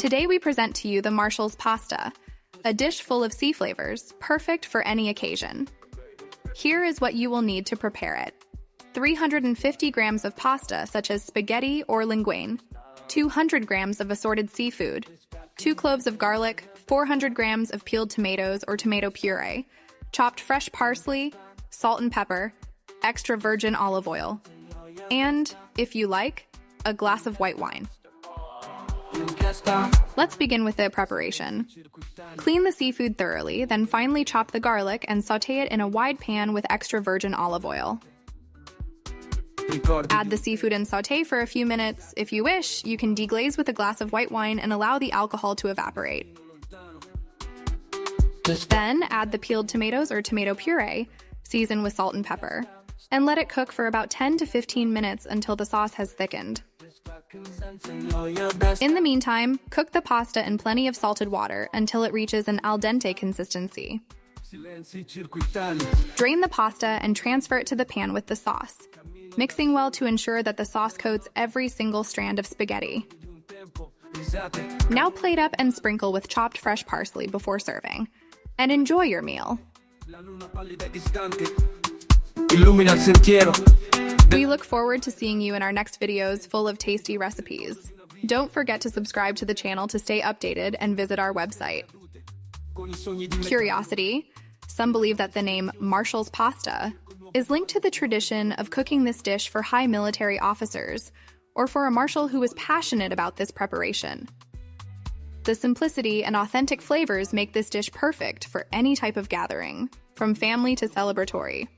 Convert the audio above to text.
Today we present to you the Marshal's pasta, a dish full of sea flavors, perfect for any occasion. Here is what you will need to prepare it. 350 grams of pasta such as spaghetti or linguine, 200 grams of assorted seafood, 2 cloves of garlic, 400 grams of peeled tomatoes or tomato puree, chopped fresh parsley, salt and pepper, extra virgin olive oil, and, if you like, a glass of white wine. Let's begin with the preparation. Clean the seafood thoroughly, then finely chop the garlic and sauté it in a wide pan with extra virgin olive oil. Add the seafood and sauté for a few minutes. If you wish, you can deglaze with a glass of white wine and allow the alcohol to evaporate. Then add the peeled tomatoes or tomato puree, season with salt and pepper, and let it cook for about 10 to 15 minutes until the sauce has thickened. In the meantime, cook the pasta in plenty of salted water until it reaches an al dente consistency. Drain the pasta and transfer it to the pan with the sauce, mixing well to ensure that the sauce coats every single strand of spaghetti. Now plate up and sprinkle with chopped fresh parsley before serving, and enjoy your meal. We look forward to seeing you in our next videos full of tasty recipes. Don't forget to subscribe to the channel to stay updated and visit our website. Curiosity: some believe that the name Marshal's pasta is linked to the tradition of cooking this dish for high military officers or for a marshal who is passionate about this preparation. The simplicity and authentic flavors make this dish perfect for any type of gathering, from family to celebratory.